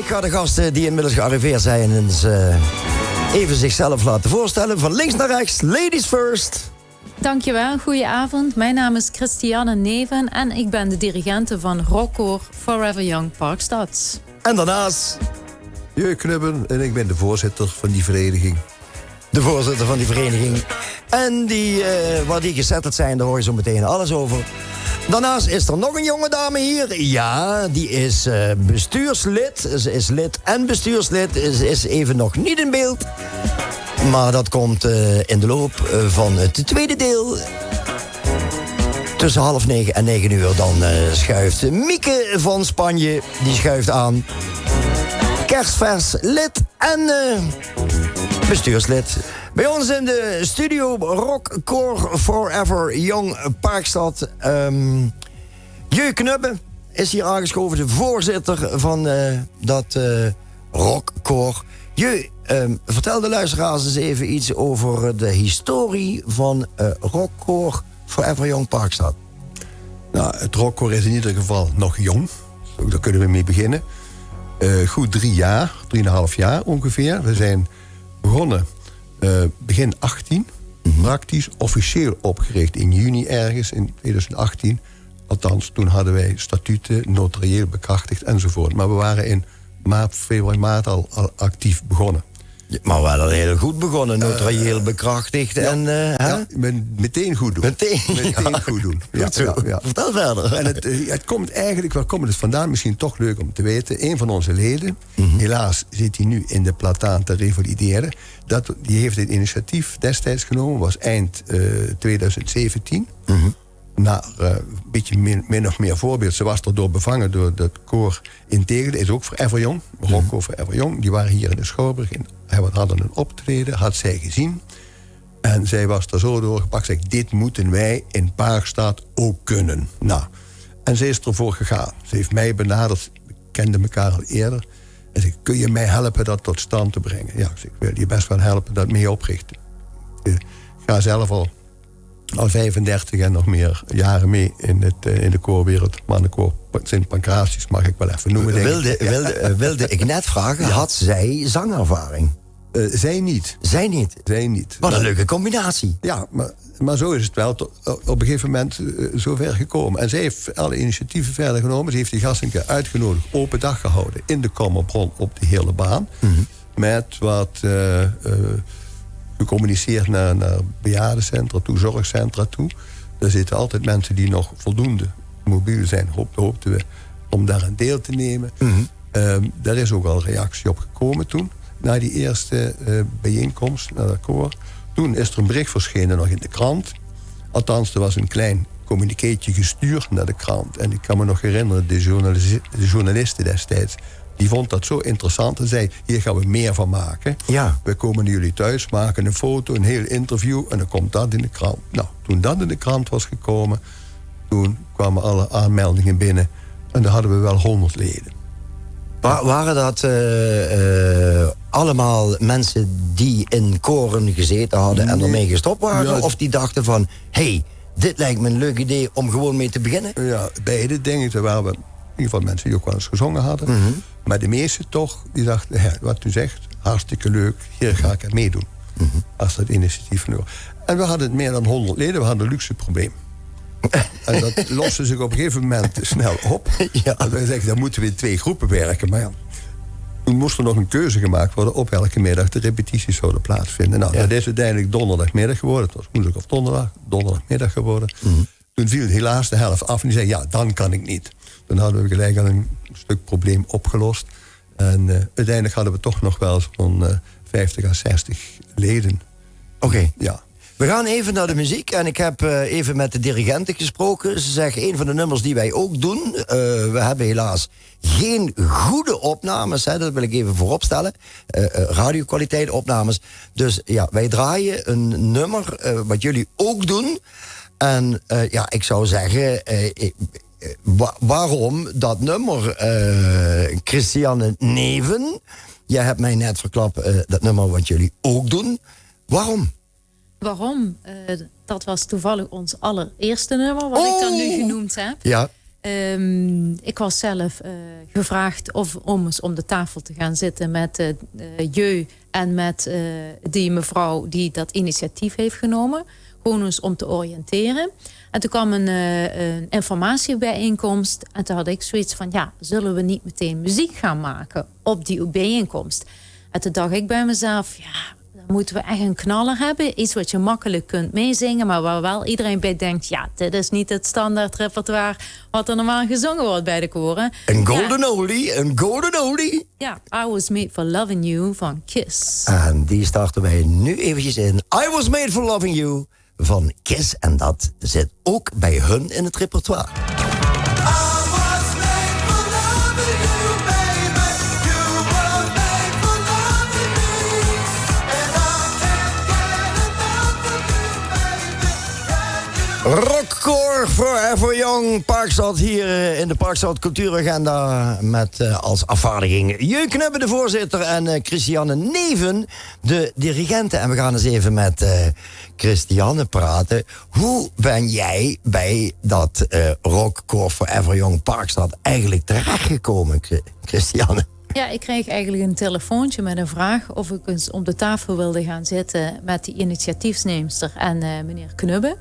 Ik ga de gasten die inmiddels gearriveerd zijn eens even zichzelf laten voorstellen. Van links naar rechts, ladies first. Dankjewel, goedenavond. Mijn naam is Christiane Neven en ik ben de dirigente van Rockkoor Forever Young Parkstad. En daarnaast... Jeu Knubben en ik ben de voorzitter van die vereniging. De voorzitter van die vereniging. En die, waar die gezetteld zijn, daar hoor je zo meteen alles over. Daarnaast is er nog een jonge dame hier. Ja, die is bestuurslid. Ze is lid en bestuurslid. Ze is even nog niet in beeld. Maar dat komt in de loop van het tweede deel. Tussen 8:30 en 9:00 dan schuift Mieke van Spanje. Die schuift aan. Kerstvers lid en bestuurslid. Bij ons in de studio Rockkoor Forever Young Parkstad. Jeu Knubben is hier aangeschoven, de voorzitter van dat Rockkoor. Jeu, vertel de luisteraars eens even iets over de historie van Rockkoor Forever Young Parkstad. Nou, het Rockkoor is in ieder geval nog jong. Daar kunnen we mee beginnen. Goed 3 jaar, 3,5 jaar ongeveer. We zijn begonnen begin 18. Praktisch officieel opgericht in juni ergens in 2018. Althans, toen hadden wij statuten, notarieel bekrachtigd enzovoort. Maar we waren in februari, maart al actief begonnen. Ja, maar wel heel goed begonnen, notarieel bekrachtigd. Ja, en, meteen goed doen. Meteen goed doen. Ja. Vertel verder. En het komt eigenlijk, waar komt het vandaan? Misschien toch leuk om te weten. Een van onze leden, helaas zit hij nu in de plataan te revalideren. Die heeft het initiatief destijds genomen, was eind 2017. Na een beetje min of meer voorbeeld. Ze was erdoor bevangen door het koor Integerde. Is ook Forever Young. Rockkoor Forever Young. Die waren hier in de Schouwburg. Hij hadden een optreden. Had zij gezien. En zij was er zo doorgepakt. Zei, dit moeten wij in Parkstad ook kunnen. Nou, en ze is ervoor gegaan. Ze heeft mij benaderd. We kenden elkaar al eerder. En zei, kun je mij helpen dat tot stand te brengen? Ja, ik wil je best wel helpen dat mee oprichten. Ik ga zelf al 35 en nog meer jaren mee in de koorwereld. Mannenkoor Sint Pancratius mag ik wel even noemen. Wilde ik net vragen, had zij zangervaring? Zij niet. Zij niet? Wat een leuke combinatie. Ja, maar zo is het wel op een gegeven moment zo ver gekomen. En zij heeft alle initiatieven verder genomen. Ze heeft die gasten een keer uitgenodigd, open dag gehouden in de Kommerbron op de hele baan. Met wat gecommuniceerd naar bejaardencentra toe, zorgcentra toe. Daar zitten altijd mensen die nog voldoende mobiel zijn, hoopten we, om daar aan deel te nemen. Daar is ook al reactie op gekomen toen. Na die eerste bijeenkomst, naar dat koor. Toen is er een bericht verschenen nog in de krant. Althans, er was een klein communiqueetje gestuurd naar de krant. En ik kan me nog herinneren, de journalisten destijds, die vond dat zo interessant en zei, hier gaan we meer van maken. Ja. We komen naar jullie thuis, maken een foto, een heel interview en dan komt dat in de krant. Nou, toen dat in de krant was gekomen, toen kwamen alle aanmeldingen binnen en dan hadden we wel 100 leden. Waren dat allemaal mensen die in koren gezeten hadden en ermee gestopt waren? Ja, of die dachten van, hey, dit lijkt me een leuk idee om gewoon mee te beginnen? Ja, beide denk ik. Er waren in ieder geval mensen die ook wel eens gezongen hadden. Maar de meeste toch, die dachten, wat u zegt, hartstikke leuk, hier ga ik aan meedoen. Als dat initiatief nu. En we hadden meer dan 100 leden, we hadden een luxe probleem. En dat loste zich op een gegeven moment snel op. Ja. En wij zeggen, dan moeten we in 2 groepen werken. Maar ja, toen moest er nog een keuze gemaakt worden op welke middag de repetities zouden plaatsvinden. Nou, dat is uiteindelijk donderdagmiddag geworden. Het was woensdag of donderdagmiddag geworden. Toen viel helaas de helft af en die zei, ja, dan kan ik niet. Dan hadden we gelijk al een stuk probleem opgelost. En uiteindelijk hadden we toch nog wel zo'n 50 à 60 leden. Oké. Ja. We gaan even naar de muziek en ik heb even met de dirigenten gesproken. Ze zeggen, een van de nummers die wij ook doen, we hebben helaas geen goede opnames, hè, dat wil ik even vooropstellen. Radiokwaliteit opnames. Dus ja, wij draaien een nummer wat jullie ook doen. En ik zou zeggen, waarom dat nummer, Christiane Neven, jij hebt mij net verklapt, dat nummer wat jullie ook doen. Waarom? Waarom? Dat was toevallig ons allereerste nummer, wat ik dan nu genoemd heb. Ja. Ik was zelf gevraagd om eens om de tafel te gaan zitten met Jeu en met die mevrouw die dat initiatief heeft genomen. Gewoon eens om te oriënteren. En toen kwam een informatiebijeenkomst. En toen had ik zoiets van, ja, zullen we niet meteen muziek gaan maken op die bijeenkomst? En toen dacht ik bij mezelf, ja, dan moeten we echt een knaller hebben. Iets wat je makkelijk kunt meezingen, maar waar wel iedereen bij denkt, ja, dit is niet het standaard repertoire wat er normaal gezongen wordt bij de koren. Een golden oldie, een golden oldie. Ja, I Was Made for Loving You van Kiss. En die starten wij nu eventjes in. I Was Made for Loving You van Kiss. En dat zit ook bij hun in het repertoire. Rockcore Forever Young, Parkstad hier in de Parkstad Cultuuragenda met als afvaardiging Jeu Knubbe, de voorzitter, en Christiane Neven, de dirigente. En we gaan eens even met Christiane praten. Hoe ben jij bij dat Rockcore Forever Young Parkstad eigenlijk terechtgekomen, Christiane? Ja, ik kreeg eigenlijk een telefoontje met een vraag of ik eens om de tafel wilde gaan zitten met die initiatiefneemster en meneer Knubbe.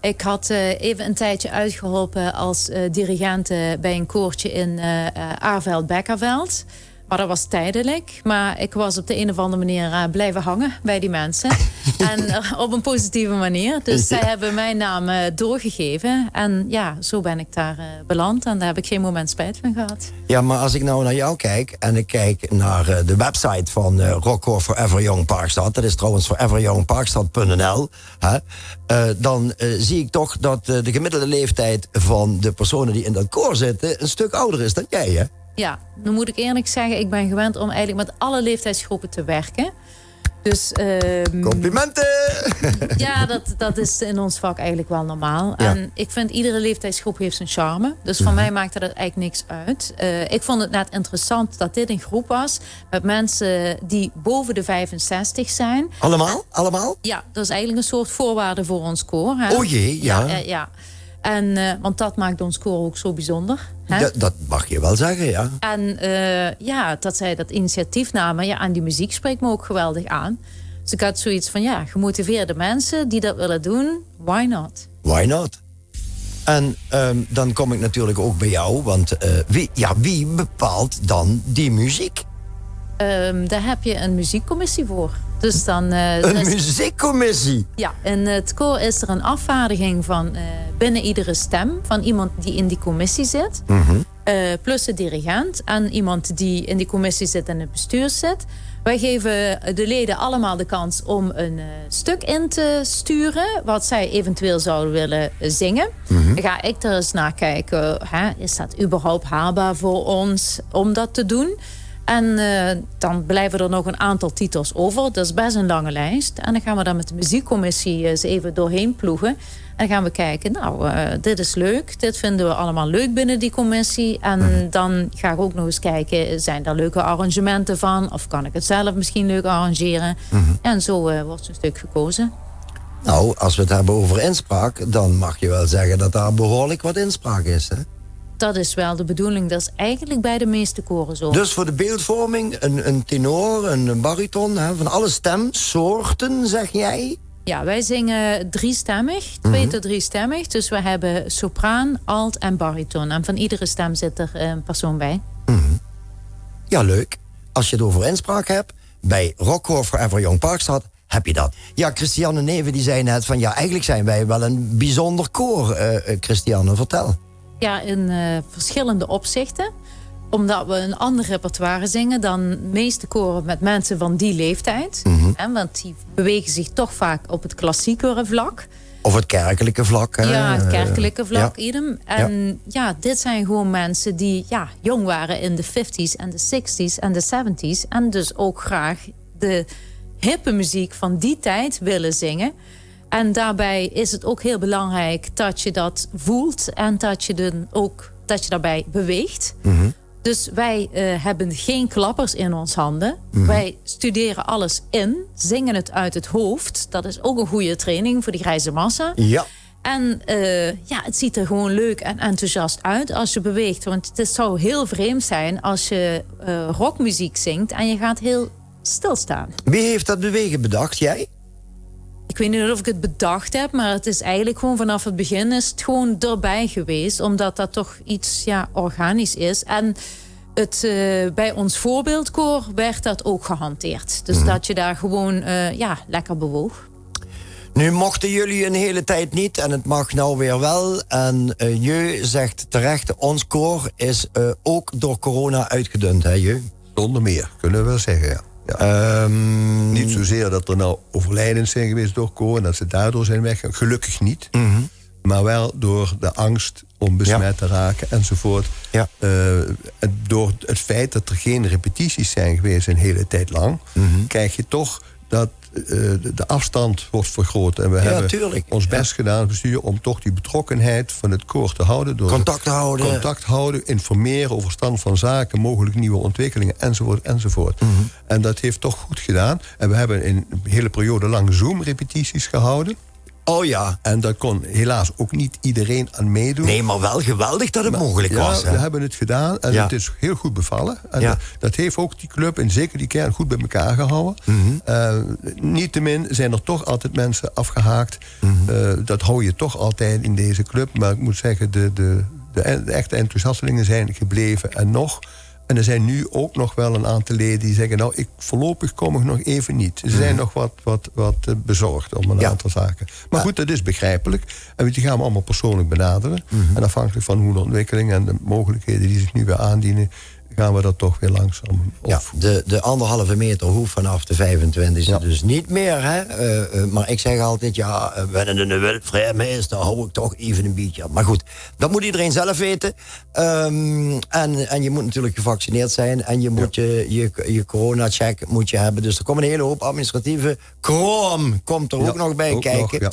Ik had even een tijdje uitgeholpen als dirigente bij een koortje in Aarveld-Bekkerveld. Maar dat was tijdelijk. Maar ik was op de een of andere manier blijven hangen bij die mensen. En op een positieve manier. Dus zij hebben mijn naam doorgegeven. En ja, zo ben ik daar beland. En daar heb ik geen moment spijt van gehad. Ja, maar als ik nou naar jou kijk en ik kijk naar de website van Rockcore Forever Young Parkstad. Dat is trouwens foreveryoungparkstad.nl. Dan zie ik toch dat de gemiddelde leeftijd van de personen die in dat koor zitten een stuk ouder is dan jij, hè? Ja, dan moet ik eerlijk zeggen, ik ben gewend om eigenlijk met alle leeftijdsgroepen te werken. Dus, complimenten! Ja, dat is in ons vak eigenlijk wel normaal. Ja. En ik vind iedere leeftijdsgroep heeft zijn charme. Dus van mij maakte dat eigenlijk niks uit. Ik vond het net interessant dat dit een groep was met mensen die boven de 65 zijn. Allemaal? Allemaal? Ja, dat is eigenlijk een soort voorwaarde voor ons koor. Hè? Oh jee, ja. Ja. En, want dat maakt ons koor ook zo bijzonder. Hè? Dat mag je wel zeggen, ja. En dat zij dat initiatief namen. Ja, en die muziek spreekt me ook geweldig aan. Dus ik had zoiets van, ja, gemotiveerde mensen die dat willen doen. Why not? Why not? En dan kom ik natuurlijk ook bij jou. Want wie bepaalt dan die muziek? Daar heb je een muziekcommissie voor. Dus dan, een muziekcommissie? Ja, in het koor is er een afvaardiging van binnen iedere stem van iemand die in die commissie zit. Plus de dirigent en iemand die in die commissie zit en het bestuur zit. Wij geven de leden allemaal de kans om een stuk in te sturen wat zij eventueel zouden willen zingen. Dan ga ik er eens naar kijken, is dat überhaupt haalbaar voor ons om dat te doen? En dan blijven er nog een aantal titels over. Dat is best een lange lijst. En dan gaan we dan met de muziekcommissie eens even doorheen ploegen. En dan gaan we kijken, dit is leuk. Dit vinden we allemaal leuk binnen die commissie. En dan ga ik ook nog eens kijken, zijn er leuke arrangementen van? Of kan ik het zelf misschien leuk arrangeren? En zo wordt zo'n stuk gekozen. Nou, als we het hebben over inspraak, dan mag je wel zeggen dat daar behoorlijk wat inspraak is, hè? Dat is wel de bedoeling. Dat is eigenlijk bij de meeste koren zo. Dus voor de beeldvorming een tenor, een bariton, van alle stemsoorten, zeg jij? Ja, wij zingen driestemmig, 2 tot 3 stemmig. Dus we hebben sopraan, alt en bariton. En van iedere stem zit er een persoon bij. Ja, leuk. Als je het over inspraak hebt, bij Rockcore Forever Young Parkstad heb je dat. Ja, Christiane Neven die zei net van, ja, eigenlijk zijn wij wel een bijzonder koor. Christiane, vertel. Ja, in verschillende opzichten. Omdat we een ander repertoire zingen dan de meeste koren met mensen van die leeftijd. Want die bewegen zich toch vaak op het klassiekere vlak. Of het kerkelijke vlak. Hè? Ja, het kerkelijke vlak, idem. En ja, dit zijn gewoon mensen die jong waren in de 50s en de 60s en de 70s. En dus ook graag de hippe muziek van die tijd willen zingen. En daarbij is het ook heel belangrijk dat je dat voelt en dat je daarbij beweegt. Dus wij hebben geen klappers in ons handen. Wij studeren alles in, zingen het uit het hoofd. Dat is ook een goede training voor die grijze massa. Ja. En het ziet er gewoon leuk en enthousiast uit als je beweegt. Want het zou heel vreemd zijn als je rockmuziek zingt en je gaat heel stilstaan. Wie heeft dat bewegen bedacht? Jij? Ik weet niet of ik het bedacht heb, maar het is eigenlijk gewoon vanaf het begin is het gewoon erbij geweest. Omdat dat toch iets organisch is. En bij ons voorbeeldkoor werd dat ook gehanteerd. Dus dat je daar gewoon lekker bewoog. Nu mochten jullie een hele tijd niet en het mag nou weer wel. En je zegt terecht, ons koor is ook door corona uitgedund, hè je? Zonder meer, kunnen we wel zeggen, ja. Niet zozeer dat er nou overlijdens zijn geweest door corona, dat ze daardoor zijn weggegaan. Gelukkig niet. Maar wel door de angst om besmet te raken enzovoort. Ja. Door het feit dat er geen repetities zijn geweest een hele tijd lang, krijg je toch dat de afstand wordt vergroot. En we hebben ons best gedaan, het bestuur, om toch die betrokkenheid van het koor te houden. Door contact houden, informeren over stand van zaken, mogelijk nieuwe ontwikkelingen, enzovoort, enzovoort. En dat heeft toch goed gedaan. En we hebben een hele periode lang Zoom-repetities gehouden. Oh ja. En daar kon helaas ook niet iedereen aan meedoen. Nee, maar wel geweldig dat het mogelijk was. Ja, we hebben het gedaan en het is heel goed bevallen. En dat heeft ook die club en zeker die kern goed bij elkaar gehouden. Niettemin zijn er toch altijd mensen afgehaakt. Dat hou je toch altijd in deze club. Maar ik moet zeggen, de echte enthousiastelingen zijn gebleven en nog. En er zijn nu ook nog wel een aantal leden die zeggen, nou, voorlopig kom ik nog even niet. Ze zijn nog wat bezorgd om een aantal zaken. Maar goed, dat is begrijpelijk. En die gaan we allemaal persoonlijk benaderen. En afhankelijk van hoe de ontwikkeling en de mogelijkheden die zich nu weer aandienen, gaan we dat toch weer langzaam op. Ja, de 1,5 meter hoeft vanaf de 25e dus niet meer. Hè? Maar ik zeg altijd, wanneer de wildvreemd is, dan hou ik toch even een beetje op. Maar goed, dat moet iedereen zelf weten. En je moet natuurlijk gevaccineerd zijn. En je moet je corona-check moet je hebben. Dus er komt een hele hoop administratieve krom komt er ook nog bij kijken.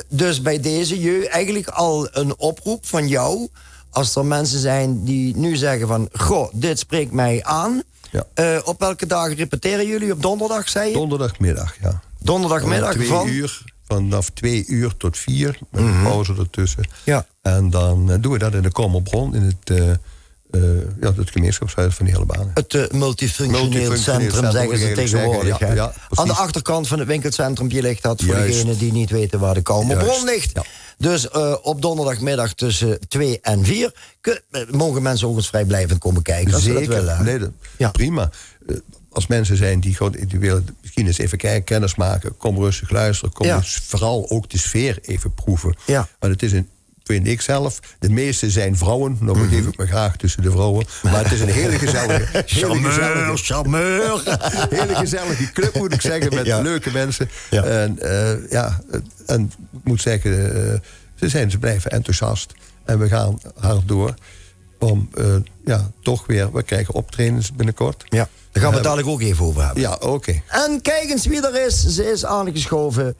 Dus bij deze, eigenlijk al een oproep van jou. Als er mensen zijn die nu zeggen van, goh, dit spreekt mij aan. Ja. Op welke dagen repeteren jullie? Op donderdag, zei je? Donderdagmiddag, ja. Donderdagmiddag van? 2 uur, vanaf 2 uur tot 4, met een pauze ertussen. Ja. En dan doen we dat in de Kommerbron, in het gemeenschapshuis van de hele baan. Het multifunctioneel centrum, zeggen ze tegenwoordig. Ja, aan de achterkant van het winkelcentrumpje ligt dat, voor degenen die niet weten waar de Kommerbron ligt. Ja. Dus op donderdagmiddag tussen 2 en 4 mogen mensen ook eens vrijblijvend komen kijken. Als Zeker, ze dat willen. Prima. Als mensen zijn die willen misschien eens even kijken, kennis maken, kom rustig luisteren. Kom dus vooral ook de sfeer even proeven. Ja. Want het is vind ik zelf, de meeste zijn vrouwen. Nou begeef ik me graag tussen de vrouwen. Maar het is een hele gezellige... Charmeur. Hele gezellige club, moet ik zeggen, met leuke mensen. Ja. En ik moet zeggen, ze blijven enthousiast. En we gaan hard door. Om toch weer, we krijgen optredens binnenkort. Ja, daar gaan we het dadelijk ook even over hebben. Ja, oké. En kijk eens wie er is. Ze is aangeschoven.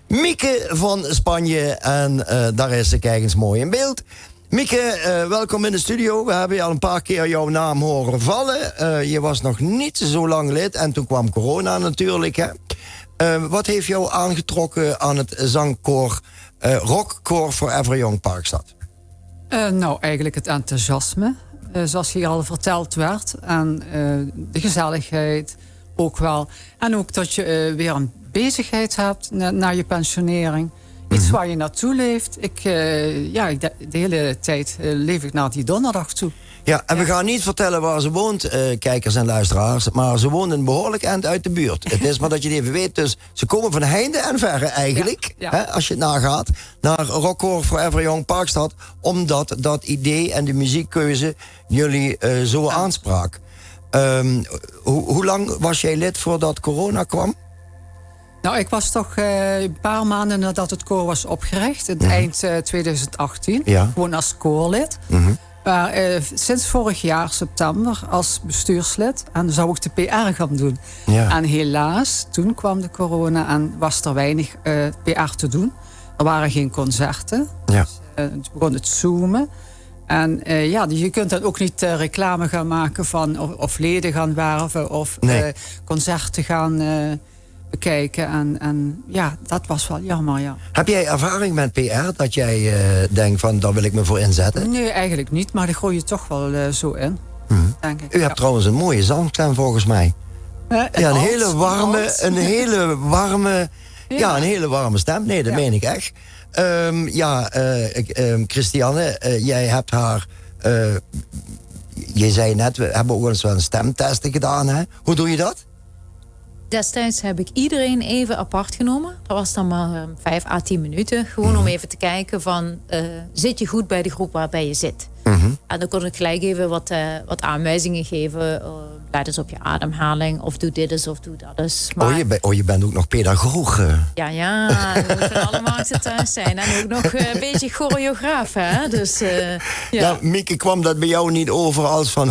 Mieke van Spanje. En daar is ze, kijk eens, mooi in beeld. Mieke, welkom in de studio. We hebben al een paar keer jouw naam horen vallen. Je was nog niet zo lang lid. En toen kwam corona natuurlijk. Hè? Wat heeft jou aangetrokken aan het zangkoor Rockkoor Forever Young Parkstad? Nou, eigenlijk het enthousiasme. Zoals hier al verteld werd. En de gezelligheid ook wel. En ook dat je weer een bezigheid hebt na je pensionering. Iets waar je naartoe leeft. De hele tijd leef ik naar die donderdag toe. Ja, en we gaan niet vertellen waar ze woont, kijkers en luisteraars. Maar ze woont een behoorlijk eind uit de buurt. Het is maar dat je het even weet. Dus ze komen van heinde en verre eigenlijk. Ja. Hè, als je het nagaat. Naar Rockkoor Forever Young Parkstad. Omdat dat idee en de muziekkeuze jullie zo aansprak. Hoe lang was jij lid voordat corona kwam? Nou, ik was toch een paar maanden nadat het koor was opgericht. Het eind 2018. Ja. Gewoon als koorlid. Maar sinds vorig jaar, september, als bestuurslid. En dan zou ik de PR gaan doen. Ja. En helaas, toen kwam de corona en was er weinig PR te doen. Er waren geen concerten. Ja. Dus, het begon het zoomen. En je kunt dan ook niet reclame gaan maken van of leden gaan werven of concerten gaan bekijken. En ja, dat was wel jammer, ja. Heb jij ervaring met PR dat jij denkt van daar wil ik me voor inzetten? Nee, eigenlijk niet, maar die gooi je toch wel zo in, denk ik. U hebt trouwens een mooie zangstem volgens mij. Ja, een hele warme stem. Nee, dat meen ik echt. Christiane, jij hebt haar... je zei net, we hebben ook eens wel een stemtesten gedaan, hè? Hoe doe je dat? Destijds heb ik iedereen even apart genomen. Dat was dan maar 5 à 10 minuten. Gewoon om even te kijken van... zit je goed bij de groep waarbij je zit? En dan kon ik gelijk even wat aanwijzingen geven. Let eens op je ademhaling. Of doe dit eens of doe dat eens. Maar... je bent ook nog pedagoog. Ja. We moeten allemaal thuis zijn. En ook nog een beetje choreograaf, hè? Dus, ja, Mieke, kwam dat bij jou niet over als van...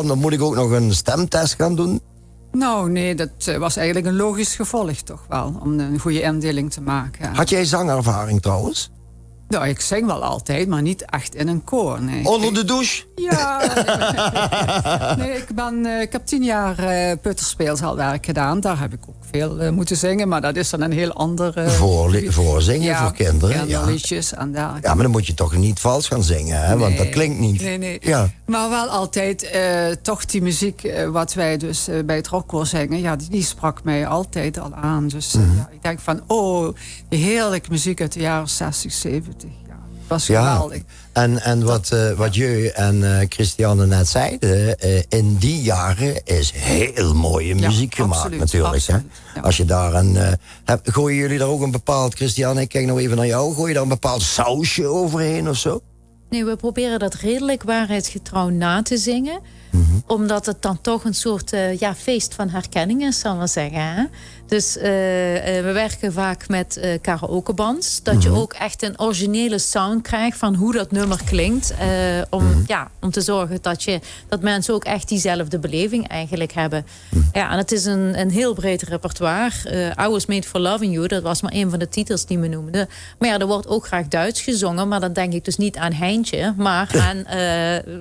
dan moet ik ook nog een stemtest gaan doen? Nou, nee, dat was eigenlijk een logisch gevolg toch wel. Om een goede indeling te maken. Had jij zangervaring trouwens? Nou, ik zing wel altijd, maar niet echt in een koor. Nee. Onder de douche? Ja. Nee, ik heb 10 jaar peuterspeelzaalwerk gedaan. Daar heb ik ook veel moeten zingen, maar dat is dan een heel andere... Voor zingen, voor kinderen. Kinderliedjes en dergelijke. Ja, maar dan moet je toch niet vals gaan zingen, hè? Want dat klinkt niet. Nee. Ja. Maar wel altijd toch die muziek wat wij dus bij het rockkoor zingen, ja, die sprak mij altijd al aan. Dus ik denk van, die heerlijke muziek uit de jaren 60, 70. Ja, was geweldig. En wat je en Christiane net zeiden, in die jaren is heel mooie muziek gemaakt, absoluut, natuurlijk. Absoluut, hè? Als je daar gooien jullie daar ook een bepaald, Christiane, ik kijk nou even naar jou, gooi je daar een bepaald sausje overheen of zo? Nee, we proberen dat redelijk waarheidsgetrouw na te zingen. Omdat het dan toch een soort feest van herkenning is, zal ik maar zeggen. Hè? Dus we werken vaak met karaokebands. Dat je ook echt een originele sound krijgt van hoe dat nummer klinkt. Om te zorgen dat mensen ook echt diezelfde beleving eigenlijk hebben. Ja, en het is een heel breed repertoire. I Was Made for Loving You, dat was maar een van de titels die we noemden. Maar ja, er wordt ook graag Duits gezongen. Maar dan denk ik dus niet aan Heintje. Maar aan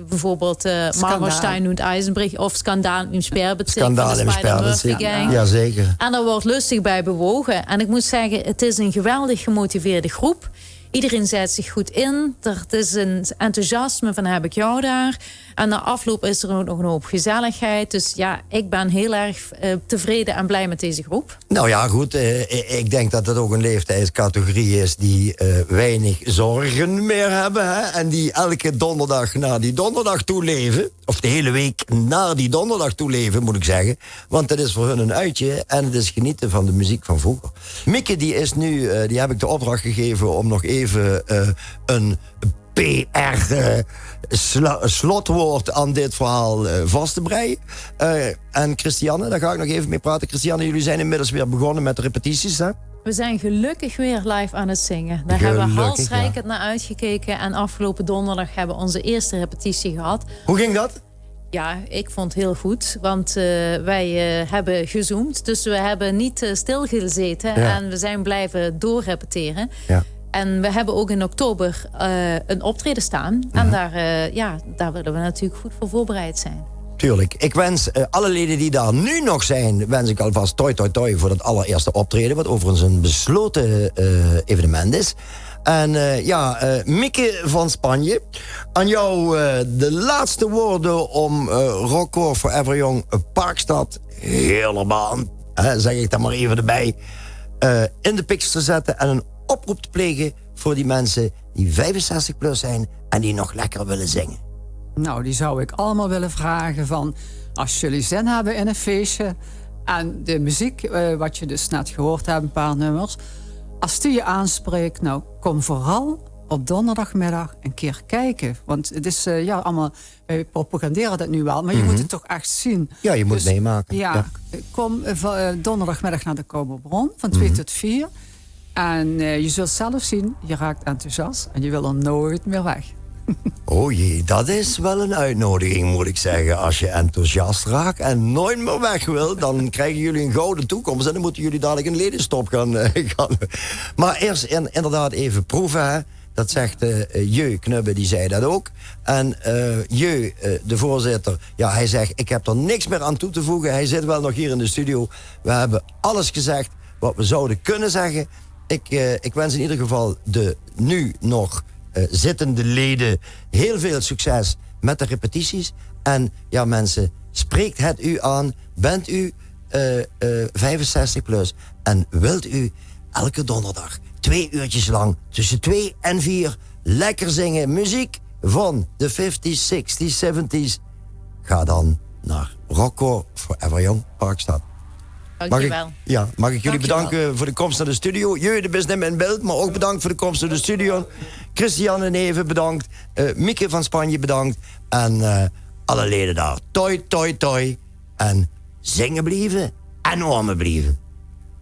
bijvoorbeeld Marmorstein und Eisenbrich of Skandaal im Sperrbezirk van de Spider-Murphy Gang. Ja, zeker. En daar wordt lustig bij bewogen. En ik moet zeggen, het is een geweldig gemotiveerde groep. Iedereen zet zich goed in. Het is een enthousiasme van heb ik jou daar. En na afloop is er ook nog een hoop gezelligheid. Dus ja, ik ben heel erg tevreden en blij met deze groep. Nou ja, goed. Ik denk dat het ook een leeftijdscategorie is die weinig zorgen meer hebben. Hè? En die elke donderdag naar die donderdag toe leven. Of de hele week naar die donderdag toe leven, moet ik zeggen. Want het is voor hun een uitje. En het is genieten van de muziek van vroeger. Mieke, die is nu, die heb ik de opdracht gegeven om nog even een PR-slotwoord aan dit verhaal vast te breien. En Christiane, daar ga ik nog even mee praten. Christiane, jullie zijn inmiddels weer begonnen met de repetities, hè? We zijn gelukkig weer live aan het zingen. Daar hebben we halsrijkend naar uitgekeken. En afgelopen donderdag hebben we onze eerste repetitie gehad. Hoe ging dat? Ja, ik vond het heel goed. Want wij hebben gezoomd. Dus we hebben niet stilgezeten. Ja. En we zijn blijven doorrepeteren. Ja. En we hebben ook in oktober een optreden staan. En daar willen we natuurlijk goed voor voorbereid zijn. Tuurlijk. Ik wens alle leden die daar nu nog zijn, wens ik alvast toi voor dat allereerste optreden. Wat overigens een besloten evenement is. En Mieke van Spanje, aan jou de laatste woorden om Rockkoor Forever Young Parkstad helemaal, zeg ik dan maar even erbij, in de pictures te zetten en een oproep te plegen voor die mensen die 65 plus zijn en die nog lekker willen zingen. Nou, die zou ik allemaal willen vragen van, als jullie zin hebben in een feestje en de muziek, wat je dus net gehoord hebt, een paar nummers, als die je aanspreekt, nou, kom vooral op donderdagmiddag een keer kijken. Want het is allemaal, wij propaganderen dat nu wel, maar je moet het toch echt zien. Ja, je moet meemaken. Ja, kom donderdagmiddag naar de Kouwerbron van 2 tot 4. En je zult zelf zien, je raakt enthousiast en je wil er nooit meer weg. Oh jee, dat is wel een uitnodiging, moet ik zeggen. Als je enthousiast raakt en nooit meer weg wil, dan krijgen jullie een gouden toekomst. En dan moeten jullie dadelijk een ledenstop gaan. Maar eerst inderdaad even proeven, hè. Dat zegt Jeu Knubbe, die zei dat ook. En Jeu, de voorzitter, hij zegt, ik heb er niks meer aan toe te voegen. Hij zit wel nog hier in de studio. We hebben alles gezegd. wat we zouden kunnen zeggen. Ik wens in ieder geval de nu nog zittende leden heel veel succes met de repetities. En ja, mensen, spreekt het u aan. Bent u 65 plus en wilt u elke donderdag 2 uurtjes lang tussen 2 en 4 lekker zingen muziek van de 50s, 60s, 70s? Ga dan naar Rockcore Forever Young Parkstad. Dankjewel. Mag ik jullie bedanken voor de komst naar de studio. Jullie de best in beeld, maar ook bedankt voor de komst naar de studio. Christiane Neven bedankt. Mieke van Spanje bedankt. En alle leden daar. Toi, toi, toi. En zingen blijven en warmen blijven.